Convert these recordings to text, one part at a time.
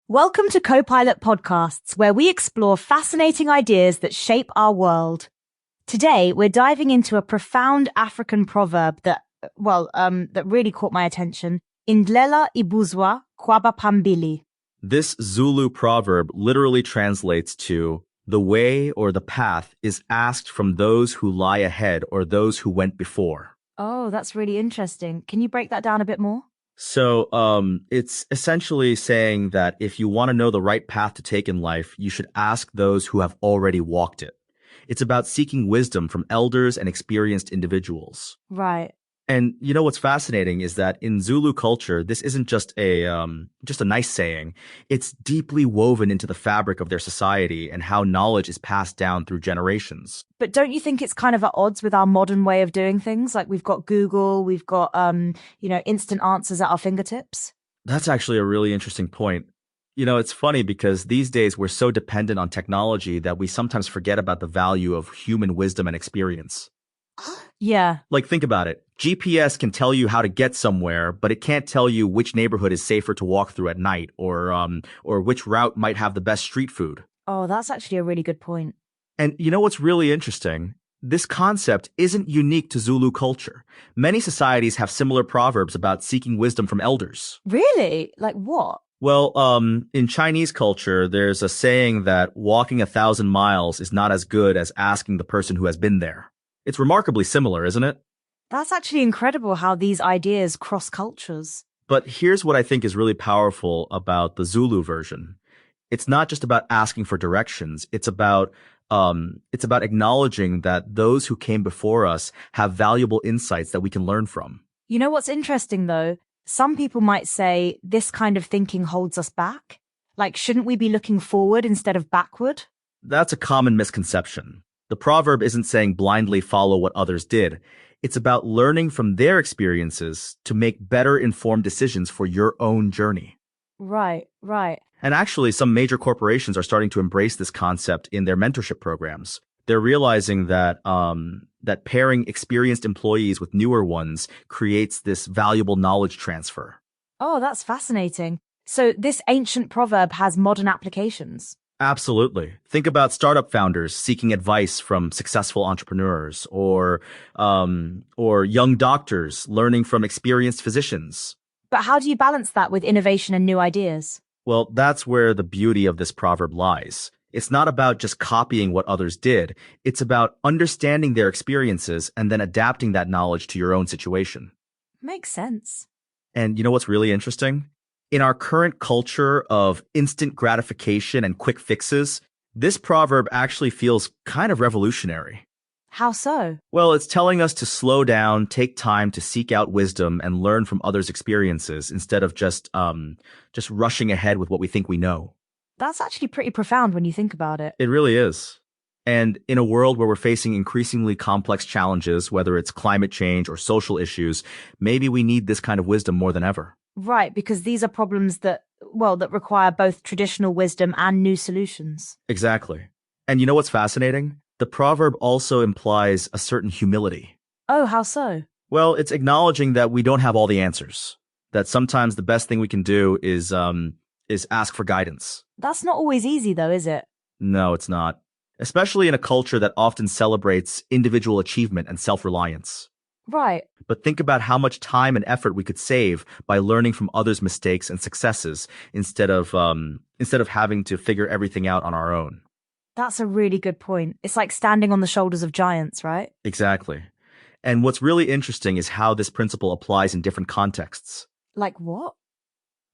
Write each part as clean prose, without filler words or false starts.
Welcome to Co-Pilot Podcasts, where we explore fascinating ideas that shape our world. Today, we're diving into a profound African proverb that really caught my attention. Indlela, ibuzwa, Kwabaphambili. This Zulu proverb literally translates to, the way or the path is asked from those who lie ahead or those who went before. Oh, that's really interesting. Can you break that down a bit more? So, it's essentially saying that if you want to know the right path to take in life, you should ask those who have already walked it. It's about seeking wisdom from elders and experienced individuals. Right. And you know what's fascinating is that in Zulu culture, this isn't just a nice saying. It's deeply woven into the fabric of their society and how knowledge is passed down through generations. But don't you think it's kind of at odds with our modern way of doing things? Like we've got Google, we've got instant answers at our fingertips. That's actually a really interesting point. You know, it's funny because these days we're so dependent on technology that we sometimes forget about the value of human wisdom and experience. Yeah. Like, think about it. GPS can tell you how to get somewhere, but it can't tell you which neighborhood is safer to walk through at night or which route might have the best street food. Oh, that's actually a really good point. And you know what's really interesting? This concept isn't unique to Zulu culture. Many societies have similar proverbs about seeking wisdom from elders. Really? Like what? Well, in Chinese culture, there's a saying that walking 1,000 miles is not as good as asking the person who has been there. It's remarkably similar, isn't it? That's actually incredible how these ideas cross cultures. But here's what I think is really powerful about the Zulu version. It's not just about asking for directions. It's about acknowledging that those who came before us have valuable insights that we can learn from. You know what's interesting, though? Some people might say this kind of thinking holds us back. Like, shouldn't we be looking forward instead of backward? That's a common misconception. The proverb isn't saying blindly follow what others did. It's about learning from their experiences to make better informed decisions for your own journey. Right. And actually, some major corporations are starting to embrace this concept in their mentorship programs. They're realizing that that pairing experienced employees with newer ones creates this valuable knowledge transfer. Oh, that's fascinating. So this ancient proverb has modern applications. Absolutely. Think about startup founders seeking advice from successful entrepreneurs or young doctors learning from experienced physicians. But how do you balance that with innovation and new ideas? Well, that's where the beauty of this proverb lies. It's not about just copying what others did. It's about understanding their experiences and then adapting that knowledge to your own situation. Makes sense. And you know what's really interesting? In our current culture of instant gratification and quick fixes, this proverb actually feels kind of revolutionary. How so? Well, it's telling us to slow down, take time to seek out wisdom and learn from others' experiences instead of just rushing ahead with what we think we know. That's actually pretty profound when you think about it. It really is. And in a world where we're facing increasingly complex challenges, whether it's climate change or social issues, maybe we need this kind of wisdom more than ever. Right, because these are problems that require both traditional wisdom and new solutions. Exactly. And you know what's fascinating? The proverb also implies a certain humility. Oh, how so? Well, it's acknowledging that we don't have all the answers. That sometimes the best thing we can do is ask for guidance. That's not always easy, though, is it? No, it's not. Especially in a culture that often celebrates individual achievement and self-reliance. Right. But think about how much time and effort we could save by learning from others' mistakes and successes instead of having to figure everything out on our own. That's a really good point. It's like standing on the shoulders of giants, right? Exactly. And what's really interesting is how this principle applies in different contexts. Like what?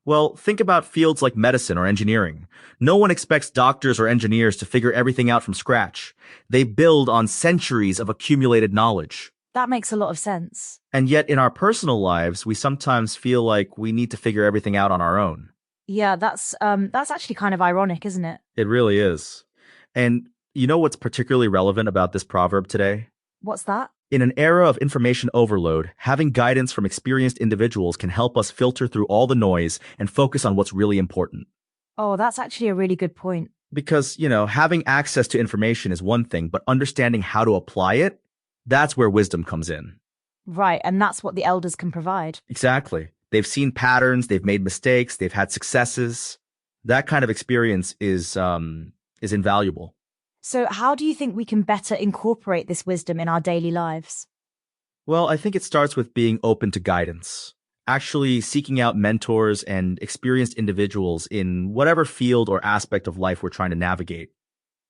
Well, think about fields like medicine or engineering. No one expects doctors or engineers to figure everything out from scratch. They build on centuries of accumulated knowledge. That makes a lot of sense. And yet in our personal lives, we sometimes feel like we need to figure everything out on our own. Yeah, that's actually kind of ironic, isn't it? It really is. And you know what's particularly relevant about this proverb today? What's that? In an era of information overload, having guidance from experienced individuals can help us filter through all the noise and focus on what's really important. Oh, that's actually a really good point. Because, having access to information is one thing, but understanding how to apply it, that's where wisdom comes in. Right, and that's what the elders can provide. Exactly. They've seen patterns, they've made mistakes, they've had successes. That kind of experience is invaluable. So how do you think we can better incorporate this wisdom in our daily lives? Well, I think it starts with being open to guidance, actually seeking out mentors and experienced individuals in whatever field or aspect of life we're trying to navigate.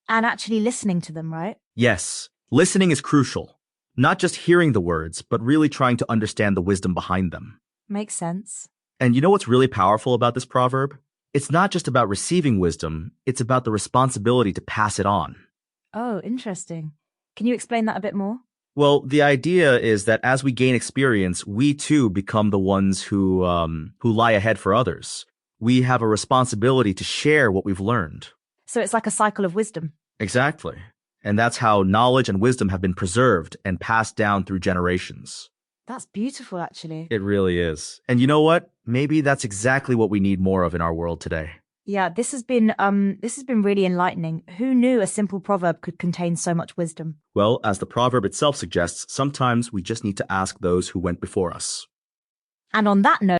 And actually listening to them, right? Yes, listening is crucial. Not just hearing the words, but really trying to understand the wisdom behind them. Makes sense. And you know what's really powerful about this proverb? It's not just about receiving wisdom, it's about the responsibility to pass it on. Oh, interesting. Can you explain that a bit more? Well, the idea is that as we gain experience, we too become the ones who lie ahead for others. We have a responsibility to share what we've learned. So it's like a cycle of wisdom. Exactly. And that's how knowledge and wisdom have been preserved and passed down through generations. That's beautiful, actually. It really is. And you know what? Maybe that's exactly what we need more of in our world today. Yeah, this has been really enlightening. Who knew a simple proverb could contain so much wisdom? Well, as the proverb itself suggests, sometimes we just need to ask those who went before us. And on that note,